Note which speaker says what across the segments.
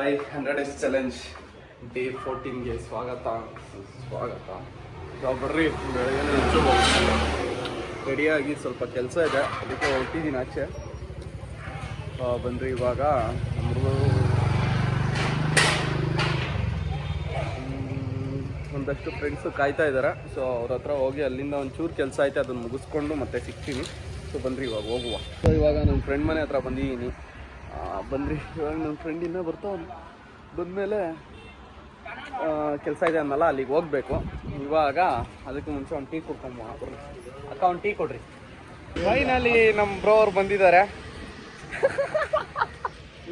Speaker 1: Hi 100 days challenge day 14ಗೆ ಸ್ವಾಗತ. ಬರ್ರಿ, ಬೆಳಗ್ಗೆ ರೆಡಿಯಾಗಿ ಸ್ವಲ್ಪ ಕೆಲಸ ಇದೆ, ಅದಕ್ಕೆ ಹೊರಟಿದ್ದೀನಿ ಆಚೆ. ಬಂದ್ರಿ ಇವಾಗ ನಮ್ಮದು ಒಂದಷ್ಟು ಫ್ರೆಂಡ್ಸು ಕಾಯ್ತಾ ಇದ್ದಾರೆ. ಸೊ ಅವ್ರ ಹತ್ರ ಹೋಗಿ ಅಲ್ಲಿಂದ ಒಂಚೂರು ಕೆಲಸ ಐತೆ, ಅದನ್ನು ಮುಗಿಸ್ಕೊಂಡು ಮತ್ತೆ ಸಿಗ್ತೀನಿ. ಸೊ ಬನ್ರಿ ಇವಾಗ ಹೋಗುವ. ಸೊ ಇವಾಗ ನನ್ನ ಫ್ರೆಂಡ್ ಮನೆ ಹತ್ರ ಬಂದಿದ್ದೀನಿ. ಬಂದ್ರಿ ಇವಾಗ ನನ್ನ ಫ್ರೆಂಡ್ ಇನ್ನೂ ಬರ್ತಾವೆ. ಬಂದಮೇಲೆ ಕೆಲಸ ಇದೆ ಅನ್ನಲ್ಲ, ಅಲ್ಲಿಗೆ ಹೋಗ್ಬೇಕು. ಇವಾಗ ಅದಕ್ಕೆ ಮುಂಚೆ ಒಂದು ಟೀ ಕೊಡ್ಕೊಂಬ. ಅಕ್ಕ ಒಂದು ಟೀ ಕೊಡ್ರಿ. ಫೈನಲಿ ನಮ್ಮ ಬ್ರೋ ಅವ್ರು ಬಂದಿದ್ದಾರೆ.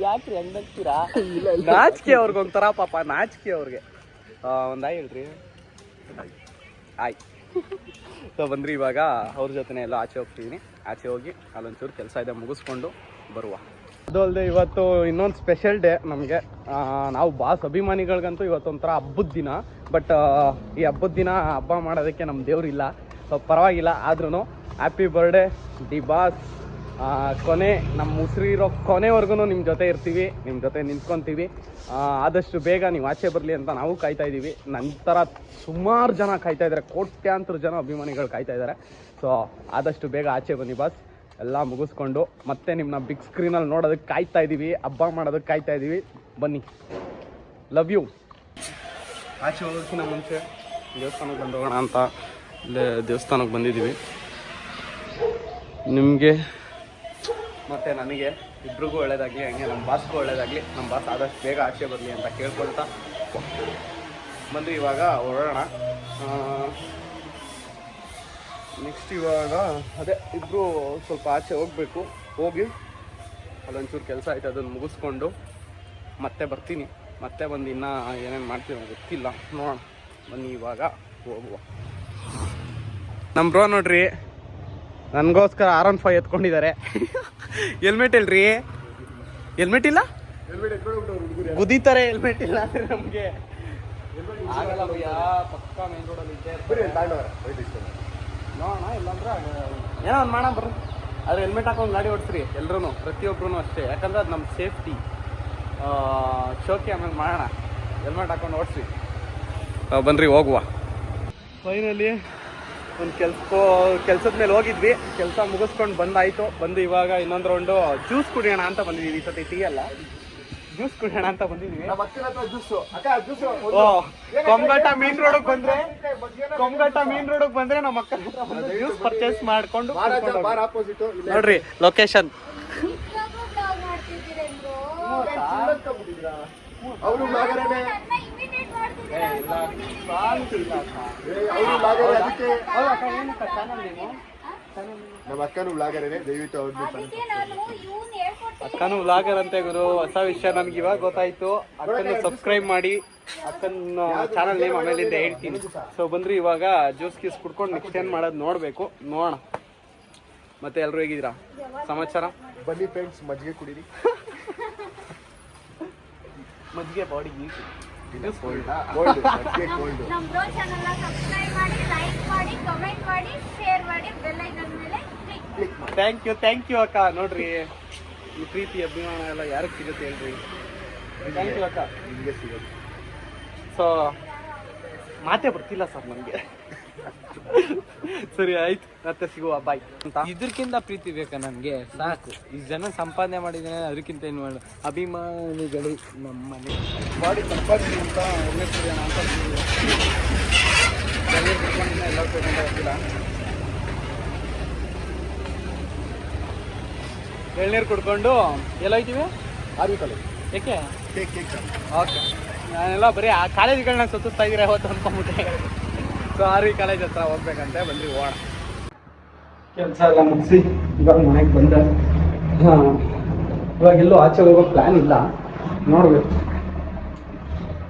Speaker 1: ಯಾಕ್ರಿ ಹಂಗಂತೀರಾ? ನಾಚಿಕೆ ಅವ್ರಿಗೆ ಒಂಥರ ಪಾಪ, ನಾಚಿಕೆ ಅವ್ರಿಗೆ. ಒಂದು ಆಯ್ ಹೇಳ್ರಿ. ಆಯ್. ಸೊ ಬಂದ್ರಿ ಇವಾಗ ಅವ್ರ ಜೊತೆ ಎಲ್ಲ ಆಚೆ ಹೋಗ್ತಿದ್ದೀನಿ. ಆಚೆ ಹೋಗಿ ಅಲ್ಲೊಂಚೂರು ಕೆಲಸ ಇದೆ, ಮುಗಿಸ್ಕೊಂಡು ಬರುವ. ಅದು ಅಲ್ಲದೆ ಇವತ್ತು ಇನ್ನೊಂದು ಸ್ಪೆಷಲ್ ಡೇ ನಮಗೆ. ನಾವು ಬಾಸ್ ಅಭಿಮಾನಿಗಳಿಗಂತೂ ಇವತ್ತೊಂಥರ ಹಬ್ಬದ ದಿನ. ಬಟ್ ಈ ಹಬ್ಬದ ದಿನ ಹಬ್ಬ ಮಾಡೋದಕ್ಕೆ ನಮ್ಮ ದೇವ್ರಿಲ್ಲ. ಪರವಾಗಿಲ್ಲ, ಆದ್ರೂ ಹ್ಯಾಪಿ ಬರ್ಡೇ ದಿ ಬಾಸ್. ಕೊನೆ ನಮ್ಮ ಉಸಿರಿರೋ ಕೊನೆವರೆಗೂ ನಿಮ್ಮ ಜೊತೆ ಇರ್ತೀವಿ, ನಿಮ್ಮ ಜೊತೆ ನಿಂತ್ಕೊತೀವಿ. ಆದಷ್ಟು ಬೇಗ ನೀವು ಆಚೆ ಬರಲಿ ಅಂತ ನಾವು ಕಾಯ್ತಾ ಇದ್ದೀವಿ. ನಂತರ ಸುಮಾರು ಜನ ಕಾಯ್ತಾ ಇದ್ದಾರೆ, ಕೋಟ್ಯಾಂತರ ಜನ ಅಭಿಮಾನಿಗಳು ಕಾಯ್ತಾ ಇದ್ದಾರೆ. ಸೊ ಆದಷ್ಟು ಬೇಗ ಆಚೆ ಬನ್ನಿ ಬಾಸ್. ಎಲ್ಲ ಮುಗಿಸ್ಕೊಂಡು ಮತ್ತೆ ನಿಮ್ಮನ್ನ ಬಿಗ್ ಸ್ಕ್ರೀನಲ್ಲಿ ನೋಡೋದಕ್ಕೆ ಕಾಯ್ತಾ ಇದ್ದೀವಿ, ಹಬ್ಬ ಮಾಡೋದಕ್ಕೆ ಕಾಯ್ತಾ ಇದ್ದೀವಿ. ಬನ್ನಿ, ಲವ್ ಯು. ಆಚೆ ಹೋಗೋಕ್ಕಿಂತ ಮುಂಚೆ ದೇವಸ್ಥಾನಕ್ಕೆ ಬಂದು ಹೋಗೋಣ ಅಂತ ಇಲ್ಲೇ ದೇವಸ್ಥಾನಕ್ಕೆ ಬಂದಿದ್ದೀವಿ. ನಿಮಗೆ ಮತ್ತು ನನಗೆ ಇಬ್ರಿಗೂ ಒಳ್ಳೇದಾಗಲಿ, ಹಂಗೆ ನಮ್ಮ ಬಾಸ್ಗೂ ಒಳ್ಳೇದಾಗಲಿ. ನಮ್ಮ ಬಾಸ್ ಆದಷ್ಟು ಬೇಗ ಆಚೆ ಬರಲಿ ಅಂತ ಕೇಳ್ಕೊಳ್ತಾ ಬಂದು ಇವಾಗ ಹೊರಡೋಣ. ನೆಕ್ಸ್ಟ್ ಇವಾಗ ಅದೇ ಇಬ್ಬರು ಸ್ವಲ್ಪ ಆಚೆ ಹೋಗಬೇಕು. ಹೋಗಿ ಅಲ್ಲೊಂಚೂರು ಕೆಲಸ ಆಯ್ತು, ಅದನ್ನು ಮುಗಿಸ್ಕೊಂಡು ಮತ್ತೆ ಬರ್ತೀನಿ. ಮತ್ತೆ ಬಂದು ಇನ್ನೂ ಏನೇನು ಮಾಡ್ತೀವಿ ಗೊತ್ತಿಲ್ಲ, ನೋಡೋಣ. ಬನ್ನಿ ಇವಾಗ ಹೋಗುವ. ನಮ್ಮ ಬ್ರೋ ನೋಡ್ರಿ ನನಗೋಸ್ಕರ R15 ಎತ್ಕೊಂಡಿದ್ದಾರೆ. ಹೆಲ್ಮೆಟ್ ಇಲ್ರಿ, ಹೆಲ್ಮೆಟ್ ಇಲ್ಲ, ಗುದೀತಾರೆ. ಹೆಲ್ಮೆಟ್ ಇಲ್ಲ ಅಂದರೆ ನಮಗೆ ಆಗಲ್ಲ ಭಯ್ಯ. ಪಕ್ಕ ಮೇನ್ ರೋಡಲ್ಲಿ ನೋಡೋಣ, ಇಲ್ಲಾಂದ್ರೆ ಏನೋ ಒಂದು ಮಾಡೋಣ ಬರ್ರಿ. ಆದರೆ ಹೆಲ್ಮೆಟ್ ಹಾಕೊಂಡು ಗಾಡಿ ಓಡಿಸ್ರಿ ಎಲ್ಲರೂ, ಪ್ರತಿಯೊಬ್ಬರೂ ಅಷ್ಟೇ. ಯಾಕಂದ್ರೆ ಅದು ನಮ್ಮ ಸೇಫ್ಟಿ. ಶೋಕಿ ಆಮೇಲೆ ಮಾಡೋಣ, ಹೆಲ್ಮೆಟ್ ಹಾಕೊಂಡು ಓಡಿಸ್ರಿ. ಬನ್ರಿ ಹೋಗುವ. ಫೈನಲಿ ಒಂದು ಕೆಲ್ಸದ ಮೇಲೆ ಹೋಗಿದ್ವಿ, ಕೆಲಸ ಮುಗಿಸ್ಕೊಂಡು ಬಂದಾಯಿತು. ಬಂದು ಇವಾಗ ಇನ್ನೊಂದು ರೌಂಡು ಜ್ಯೂಸ್ ಕುಡಿಯೋಣ ಅಂತ ಬಂದಿದ್ದೀವಿ. ಈ ಸತಿ ಟೀ ಅಲ್ಲ, ಜ್ಯೂಸ್ ಕುಡಿಯೋಣ ಅಂತ ಬಂದಿದ್ದೀವಿ. ಕೊಂಗಟ ಮೇನ್ ರೋಡಿಗೆ ಬಂದ್ರೆ ನಮ್ಮ ಅಕ್ಕ ಜ್ಯೂಸ್ ಪರ್ಚೇಸ್ ಮಾಡ್ಕೊಂಡು ನೋಡ್ರಿ ಲೊಕೇಶನ್.
Speaker 2: ನಮ್ಮ ಅಕ್ಕನೂ ವ್ಲಾಗರ್, ದಯವಿಟ್ಟು
Speaker 1: ಅಕ್ಕನೂ ವ್ಲಾಗರ್ ಅಂತೆ ಗುರು. ಹೊಸ ವಿಷಯ ನನಗೆ ಇವಾಗ ಗೊತ್ತಾಯ್ತು. ಅಕ್ಕನ ಸಬ್ಸ್ಕ್ರೈಬ್ ಮಾಡಿ, ಅಕ್ಕನ ಚಾನಲ್ ನೇಮ್ ಆಮೇಲಿಂದ ಹೇಳ್ತೀನಿ. ಸೊ ಬಂದ್ರಿ ಇವಾಗ ಜ್ಯೂಸ್ ಗೀಸ್ ಕುಡ್ಕೊಂಡು ನೆಕ್ಸ್ಟ್ ಏನು ಮಾಡೋದು ನೋಡಬೇಕು, ನೋಡೋಣ. ಮತ್ತೆ ಎಲ್ಲರೂ ಹೇಗಿದ್ದೀರಾ? ಸಮಾಚಾರ?
Speaker 2: ಬನ್ನಿ ಫ್ರೆಂಡ್ಸ್, ಮಜ್ಜಿಗೆ ಕುಡೀರಿ.
Speaker 1: ಮಜ್ಜಿಗೆ ಬಾಡಿ ಥ್ಯಾಂಕ್ ಯು ಅಕ್ಕ. ನೋಡ್ರಿ ಈ ಪ್ರೀತಿ ಅಭಿಮಾನ ಎಲ್ಲ ಯಾರಿಗೆ ಸಿಗುತ್ತೆ ಹೇಳ್ರಿ. ಥ್ಯಾಂಕ್ ಯು ಅಕ್ಕ. ನಿಮಗೆ ಸಿಗುತ್ತೆ. ಸೊ ಮಾತೇ ಬರ್ತಿಲ್ಲ ಸರ್ ನನಗೆ. ಸರಿ ಆಯ್ತು, ಮತ್ತೆ ಸಿಗುವ, ಬಾಯ್ ಅಂತ.
Speaker 3: ಇದಕ್ಕಿಂತ ಪ್ರೀತಿ ಬೇಕಾ ನನಗೆ? ಸಾಕು. ಈ ಜನ ಸಂಪಾದನೆ ಮಾಡಿದ್ದೇನೆ, ಅದಕ್ಕಿಂತ ಏನು ಮಾಡ. ಅಭಿಮಾನಿಗಳು ನಮ್ಮ ಮನೆ
Speaker 1: ಬಾಡಿ ತಪ್ಪಾಗಿ ಅಂತ ಒಳ್ಳೆ ಕುಡಿಯೋಣ ಅಂತ ಎಲ್ಲ ಗೊತ್ತಿಲ್ಲ. ಎಳ್ನೀರು ಕುಡ್ಕೊಂಡು ಎಲ್ಲ ಹೋಯ್ತೀವಿ
Speaker 2: ಆರ್ವಿ ಕಾಲೇಜ್.
Speaker 1: ಏಕೆ?
Speaker 2: Cake
Speaker 1: okay. ನಾನೆಲ್ಲ ಬರೀ ಆ ಕಾಲೇಜ್ಗಳನ್ನ ಸುತ್ತಿಸ್ತಾ ಇದ್ದೀರಾ ಇವತ್ತು ಅಂದ್ಕೊಂಬಿಟ್ಟೆ. ಸೊ ಆರ್ವಿ ಕಾಲೇಜ್ ಹತ್ರ ಹೋಗ್ಬೇಕಂತೆ. ಬಂದ್ರಿ ಹೋಗೋಣ. ಕೆಲಸ ಎಲ್ಲ ಮುಗಿಸಿ ಇವಾಗ ಮನೆಗೆ ಬಂದೆ. ಇವಾಗೆಲ್ಲೂ ಆಚೆ ಹೋಗೋ ಪ್ಲ್ಯಾನ್ ಇಲ್ಲ, ನೋಡಬೇಕು.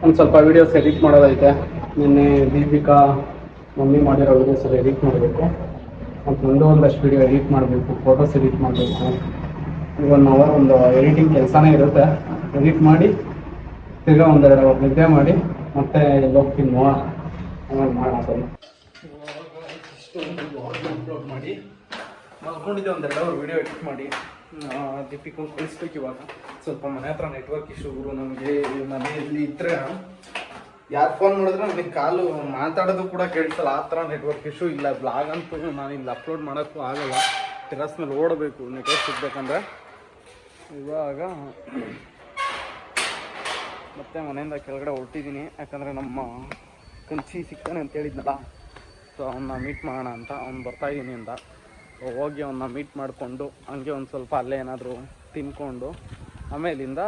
Speaker 1: ಒಂದು ಸ್ವಲ್ಪ ವೀಡಿಯೋಸ್ ಎಡಿಟ್ ಮಾಡೋದೈತೆ. ನಿನ್ನೆ ದೀಪಿಕಾ ಮಮ್ಮಿ ಮಾಡಿರೋ ವೀಡಿಯೋಸ್ ಎಲ್ಲ ಎಡಿಟ್ ಮಾಡಬೇಕು. ಮತ್ತು ಒಂದಷ್ಟು ವೀಡಿಯೋ ಎಡಿಟ್ ಮಾಡಬೇಕು, ಫೋಟೋಸ್ ಎಡಿಟ್ ಮಾಡಬೇಕು. 1 ಅವರ್ ಒಂದು ಎಡಿಟಿಂಗ್ ಕೆಲಸನೇ ಇರುತ್ತೆ. ಎಡಿಟ್ ಮಾಡಿ ತಿರ್ಗಾ 1-2 ಅವರ್ ನಿದ್ದೆ ಮಾಡಿ ಮತ್ತೆ ಹೋಗ್ತೀನಿ. ಆಮೇಲೆ ಮಾಡೋಣ. ಅಪ್ಲೋಡ್ ಮಾಡಿ ಮಲ್ಕೊಂಡಿದ್ದೆ 1-2 ಅವರ್ ವೀಡಿಯೋ ಎಡಿಟ್ ಮಾಡಿ ದೀಪಿಕೊಂಡು ಕಳಿಸ್ಬೇಕು ಇವಾಗ. ಸ್ವಲ್ಪ ಮನೆ ಹತ್ರ ನೆಟ್ವರ್ಕ್ ಇಶ್ಯೂ ಗುರು. ನಮಗೆ ಮನೆಯಲ್ಲಿ ಇದ್ರೆ ಯಾರು ಫೋನ್ ಮಾಡಿದ್ರೆ ನನಗೆ ಕಾಲು ಮಾತಾಡೋದು ಕೂಡ ಕೇಳಿಸಲ್ಲ, ಆ ಥರ ನೆಟ್ವರ್ಕ್ ಇಶ್ಯೂ. ಇಲ್ಲ ಬ್ಲಾಗ್ ಅಂತೂ ನಾನು ಇಲ್ಲಿ ಅಪ್ಲೋಡ್ ಮಾಡೋಕ್ಕೂ ಆಗಲ್ಲ, ಟೆರಸ್ ಮೇಲೆ ಓಡಬೇಕು ನೆಟ್ವರ್ಕ್ ಸಿಗ್ಬೇಕಂದ್ರೆ. ಇವಾಗ ಮತ್ತೆ ಮನೆಯಿಂದ ಕೆಳಗಡೆ ಹೊರಟಿದ್ದೀನಿ, ಯಾಕಂದರೆ ನಮ್ಮ ಕಂಚಿ ಸಿಗ್ತಾನೆ ಅಂತ ಹೇಳಿದ್ನಲ್ಲ, ಸೊ ಅವನ್ನ ಮೀಟ್ ಮಾಡೋಣ ಅಂತ. ಅವ್ನು ಬರ್ತಾಯಿದ್ದೀನಿ ಅಂತ ಹೋಗಿ ಅವನ್ನ ಮೀಟ್ ಮಾಡಿಕೊಂಡು ಹಂಗೆ ಒಂದು ಸ್ವಲ್ಪ ಅಲ್ಲೇ ಏನಾದರೂ ತಿನ್ಕೊಂಡು ಆಮೇಲಿಂದ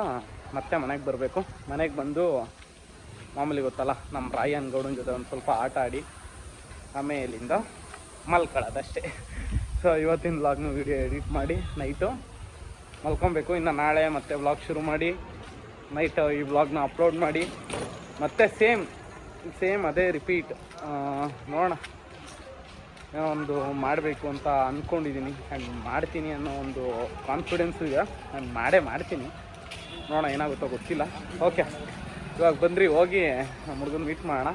Speaker 1: ಮತ್ತೆ ಮನೆಗೆ ಬರಬೇಕು. ಮನೆಗೆ ಬಂದು ಮಾಮೂಲಿ ಗೊತ್ತಲ್ಲ ನಮ್ಮ ರಾಯನ್ ಗೌಡನ ಜೊತೆ ಒಂದು ಸ್ವಲ್ಪ ಆಟ ಆಡಿ ಆಮೇಲಿಂದ ಮಲ್ಕೊಳ್ಳೋದಷ್ಟೇ. ಸೊ ಇವತ್ತಿನ ವ್ಲಾಗ್ನ ವೀಡಿಯೋ ಎಡಿಟ್ ಮಾಡಿ ನೈಟು ಮಲ್ಕೊಬೇಕು. ಇನ್ನು ನಾಳೆ ಮತ್ತೆ ವ್ಲಾಗ್ ಶುರು ಮಾಡಿ ನೈಟ್ ಈ ವ್ಲಾಗ್ನ ಅಪ್ಲೋಡ್ ಮಾಡಿ ಮತ್ತೆ ಸೇಮ್ ಅದೇ ರಿಪೀಟ್ ನೋಡೋಣ. ಒಂದು ಮಾಡಬೇಕು ಅಂತ ಅಂದ್ಕೊಂಡಿದ್ದೀನಿ, ಆ್ಯಂಡ್ ಮಾಡ್ತೀನಿ ಅನ್ನೋ ಒಂದು ಕಾನ್ಫಿಡೆನ್ಸು ಇದೆ. ನಾನು ಮಾಡ್ತೀನಿ, ನೋಡೋಣ ಏನಾಗುತ್ತೋ ಗೊತ್ತಿಲ್ಲ. ಓಕೆ, ಇವಾಗ ಬಂದ್ರಿ ಹೋಗಿ ನಮ್ಮ ಹುಡುಗನ ಮೀಟ್ ಮಾಡೋಣ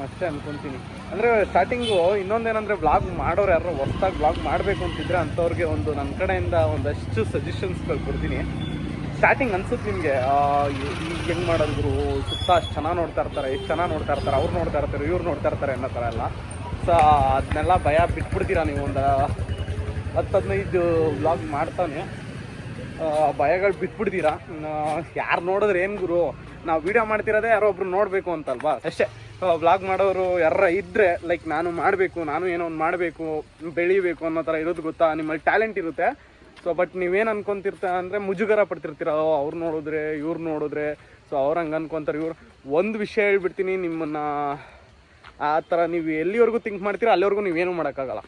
Speaker 1: ಅಷ್ಟೇ ಅಂದ್ಕೊತೀನಿ. ಅಂದರೆ ಸ್ಟಾರ್ಟಿಂಗು ಇನ್ನೊಂದೇನೆಂದರೆ ವ್ಲಾಗ್ ಮಾಡೋರು ಯಾರು ಹೊಸ್ದಾಗಿ ವ್ಲಾಗ್ ಮಾಡಬೇಕು ಅಂತಿದ್ರೆ ಅಂಥವ್ರಿಗೆ ಒಂದು ನನ್ನ ಕಡೆಯಿಂದ ಒಂದಷ್ಟು ಸಜೆಷನ್ಸ್ಗಳು ಕೊಡ್ತೀನಿ. ಸ್ಟಾರ್ಟಿಂಗ್ ಅನ್ಸುತ್ತೆ ನಿಮಗೆ ಈಗ ಹೆಂಗೆ ಮಾಡೋದು ಸುತ್ತ ಅಷ್ಟು ಚೆನ್ನಾಗಿ ನೋಡ್ತಾ ಇರ್ತಾರೆ, ಎಷ್ಟು ಚೆನ್ನಾಗಿ ನೋಡ್ತಾ ಇರ್ತಾರೆ, ಅವ್ರು ನೋಡ್ತಾ ಇರ್ತಾರೆ, ಇವ್ರು ನೋಡ್ತಾ ಇರ್ತಾರೆ ಅನ್ನೋ ಥರ ಎಲ್ಲ. ಸೊ ಅದನ್ನೆಲ್ಲ ಭಯ ಬಿಟ್ಬಿಡ್ತೀರಾ ನೀವು. ಒಂದು 10-15 ವ್ಲಾಗ್ ಮಾಡ್ತಾನೆ ಭಯಗಳು ಬಿಟ್ಬಿಡ್ತೀರಾ. ಯಾರು ನೋಡಿದ್ರೆ ಏನು ಗುರು, ನಾವು ವೀಡಿಯೋ ಮಾಡ್ತಿರೋದೇ ಯಾರೋ ಒಬ್ರು ನೋಡಬೇಕು ಅಂತಲ್ವಾ, ಅಷ್ಟೇ. ವ್ಲಾಗ್ ಮಾಡೋರು ಯಾರ ಇದ್ದರೆ ಲೈಕ್ ನಾನು ಮಾಡಬೇಕು, ನಾನು ಏನೋ ಒಂದು ಮಾಡಬೇಕು, ಬೆಳಿಬೇಕು ಅನ್ನೋ ಥರ ಇರೋದು ಗೊತ್ತಾ. ನಿಮ್ಮಲ್ಲಿ ಟ್ಯಾಲೆಂಟ್ ಇರುತ್ತೆ. ಸೊ ಬಟ್ ನೀವೇನು ಅನ್ಕೊತಿರ್ತ ಅಂದರೆ ಮುಜುಗರ ಪಡ್ತಿರ್ತೀರ, ಅವ್ರು ನೋಡಿದ್ರೆ ಇವ್ರು ನೋಡಿದ್ರೆ, ಸೊ ಅವ್ರು ಹಂಗೆ ಅನ್ಕೊತಾರೆ ಇವ್ರು. ಒಂದು ವಿಷಯ ಹೇಳ್ಬಿಡ್ತೀನಿ, ನಿಮ್ಮನ್ನು ಆ ಥರ ನೀವು ಎಲ್ಲಿವರೆಗೂ ಥಿಂಕ್ ಮಾಡ್ತೀರ ಅಲ್ಲಿವರೆಗೂ ನೀವೇನು ಮಾಡೋಕ್ಕಾಗಲ್ಲ.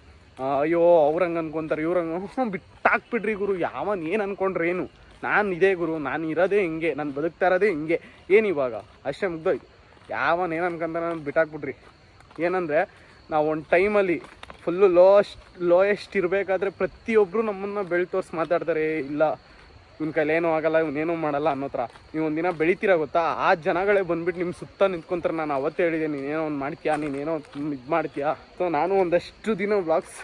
Speaker 1: ಅಯ್ಯೋ ಅವ್ರು ಹಂಗೆ ಅನ್ಕೊತಾರೆ, ಇವ್ರು ಹಂಗೆ ಬಿಟ್ಟಾಕ್ಬಿಡ್ರಿ ಗುರು. ಯಾವನ್ ಏನು ಅನ್ಕೊಂಡ್ರೆ ಏನು, ನಾನು ಇದೇ ಗುರು, ನಾನು ಇರೋದೇ ಹಿಂಗೆ, ನಾನು ಬದುಕ್ತಾ ಇರೋದೇ ಹಿಂಗೆ, ಏನು ಇವಾಗ ಅಷ್ಟೇ ಮುಗ್ದೋಯ್ತು. ಯಾವನ್ ಏನು ಅನ್ಕೊಂತ ನಾನು ಬಿಟ್ಟಾಕ್ಬಿಡ್ರಿ. ಏನಂದರೆ ನಾವು ಒಂದು ಟೈಮಲ್ಲಿ ಫುಲ್ಲು ಲೋಯೆಸ್ಟ್ ಇರಬೇಕಾದ್ರೆ ಪ್ರತಿಯೊಬ್ಬರು ನಮ್ಮನ್ನು ಬೆಳೆ ತೋರಿಸಿ ಮಾತಾಡ್ತಾರೆ, ಇಲ್ಲ ಇವ್ನ ಕೈಲಿ ಏನೂ ಆಗಲ್ಲ, ಇವನೇನೂ ಮಾಡಲ್ಲ ಅನ್ನೋ ಥರ. ನೀವು ಒಂದಿನ ಬೆಳಿತೀರ ಗೊತ್ತಾ, ಆ ಜನಗಳೇ ಬಂದುಬಿಟ್ಟು ನಿಮ್ಮ ಸುತ್ತ ನಿಂತ್ಕೊಂತಾರೆ. ನಾನು ಅವತ್ತೇ ಹೇಳಿದೆ, ನೀನೇನೋ ಒಂದು ಮಾಡ್ತೀಯಾ, ನೀನೇನೋ ಇದು ಮಾಡ್ತೀಯಾ. ಸೊ ನಾನು ಒಂದಷ್ಟು ದಿನ ವ್ಲಾಗ್ಸ್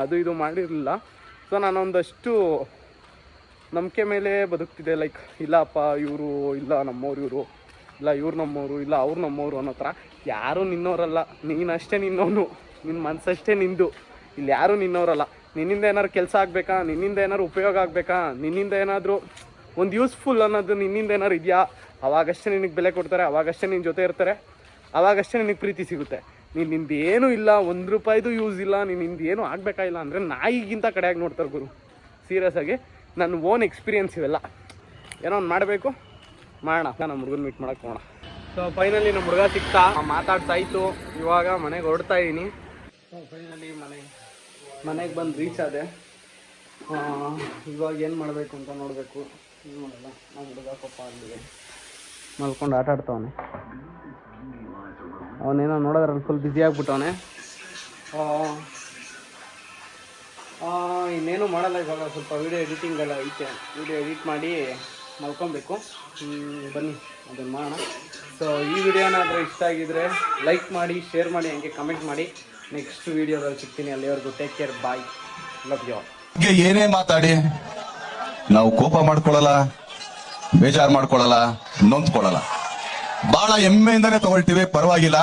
Speaker 1: ಅದು ಇದು ಮಾಡಿರಲಿಲ್ಲ. ಸೊ ನಾನು ಒಂದಷ್ಟು ನಂಬಿಕೆ ಮೇಲೆ ಬದುಕ್ತಿದ್ದೆ. ಲೈಕ್ ಇಲ್ಲಪ್ಪ ಇವರು, ಇಲ್ಲ ನಮ್ಮವ್ರು ಇವರು, ಇಲ್ಲ ಇವ್ರು ನಮ್ಮವರು, ಇಲ್ಲ ಅವ್ರು ನಮ್ಮವರು ಅನ್ನೋ ಥರ. ಯಾರೂ ನಿನ್ನವರಲ್ಲ, ನೀನಷ್ಟೇ ನಿನ್ನವನು, ನಿನ್ನ ಮನಸ್ಸಷ್ಟೇ ನಿಂದು. ಇಲ್ಲಿ ಯಾರೂ ನಿನ್ನವರಲ್ಲ. ನಿನ್ನಿಂದ ಏನಾದ್ರು ಕೆಲಸ ಆಗಬೇಕಾ, ನಿನ್ನಿಂದ ಏನಾದ್ರು ಉಪಯೋಗ ಆಗಬೇಕಾ, ನಿನ್ನಿಂದ ಏನಾದರೂ ಒಂದು ಯೂಸ್ಫುಲ್ ಅನ್ನೋದು ನಿನ್ನಿಂದ ಏನಾದ್ರು ಇದೆಯಾ, ಅವಾಗಷ್ಟೇ ನಿನಗೆ ಬೆಲೆ ಕೊಡ್ತಾರೆ, ಅವಾಗಷ್ಟೇ ನಿನ್ನ ಜೊತೆ ಇರ್ತಾರೆ, ಅವಾಗಷ್ಟೇ ನಿನಗೆ ಪ್ರೀತಿ ಸಿಗುತ್ತೆ. ನಿನ್ನಿಂದ ಏನೂ ಇಲ್ಲ, ₹1 ಯೂಸ್ ಇಲ್ಲ, ನಿನ್ನಿಂದ ಏನೂ ಆಗಬೇಕಾಗಿಲ್ಲ ಅಂದರೆ ನಾಯಿಗಿಂತ ಕಡೆಯಾಗಿ ನೋಡ್ತಾರೆ ಗುರು. ಸೀರಿಯಸ್ ಆಗಿ ನನ್ನ ಓನ್ ಎಕ್ಸ್ಪೀರಿಯನ್ಸ್ ಇವೆಲ್ಲ. ಏನೋ ಒಂದು ಮಾಡಬೇಕು, ಮಾಡೋಣ. ನಮ್ಮ ಹುಡುಗನ ಮೀಟ್ ಮಾಡೋಕ್ಕೆ ಹೋಗೋಣ. ಸೊ ಫೈನಲಿ ನಮ್ಮ ಹುಡುಗ ಸಿಗ್ತಾ, ಮಾತಾಡ್ತಾಯಿತ್ತು. ಇವಾಗ ಮನೆಗೆ ಹೊರಡ್ತಾ ಇದ್ದೀನಿ. ಫೈನಲಿ ಮನೆಗೆ ಬಂದು ರೀಚ್ ಆದೆ. ಇವಾಗ ಏನು ಮಾಡಬೇಕು ಅಂತ ನೋಡಬೇಕು. ಏನು ಮಾಡಲ್ಲ, ನಮ್ಮ ಹುಡುಗ ಪಾಪ ಅಲ್ಲಿಗೆ ಮಲ್ಕೊಂಡು ಆಟ ಆಡ್ತವನೆ. ಅವನೇನೋ ನೋಡೋದ್ರಲ್ಲಿ ಫುಲ್ ಬ್ಯುಸಿ ಆಗಿಬಿಟ್ಟವನೆ. ಇನ್ನೇನು ಮಾಡಲ್ಲ ಇವಾಗ, ಸ್ವಲ್ಪ ವೀಡಿಯೋ ಎಡಿಟಿಂಗ್ ಎಲ್ಲ ಐತೆ. ವೀಡಿಯೋ ಎಡಿಟ್ ಮಾಡಿ ಮಲ್ಕೊಬೇಕು. ಬನ್ನಿ ಅದನ್ನು ಮಾಡೋಣ. ಸೊ ಈ ವಿಡಿಯೋನಾದರೂ ಇಷ್ಟ ಆಗಿದ್ರೆ ಲೈಕ್ ಮಾಡಿ, ಶೇರ್ ಮಾಡಿ, ಹಂಗೆ ಕಮೆಂಟ್ ಮಾಡಿ. ನೆಕ್ಸ್ಟ್ ವಿಡಿಯೋದಲ್ಲಿ ಸಿಗ್ತೀನಿ. ಅಲ್ಲಿವರೆಗೂ take care, bye, love you.
Speaker 4: ಏನೇ ಮಾತಾಡಿ ನಾವು ಕೋಪ ಮಾಡ್ಕೊಳ್ಳಲ್ಲ, ಬೇಜಾರು ಮಾಡ್ಕೊಳ್ಳಲ್ಲ, ನೊಂದ್ಕೊಳ್ಳಲ್ಲ. ಬಹಳ ಹೆಮ್ಮೆಯಿಂದಾನೆ ತಗೊಳ್ತೀವಿ, ಪರವಾಗಿಲ್ಲ.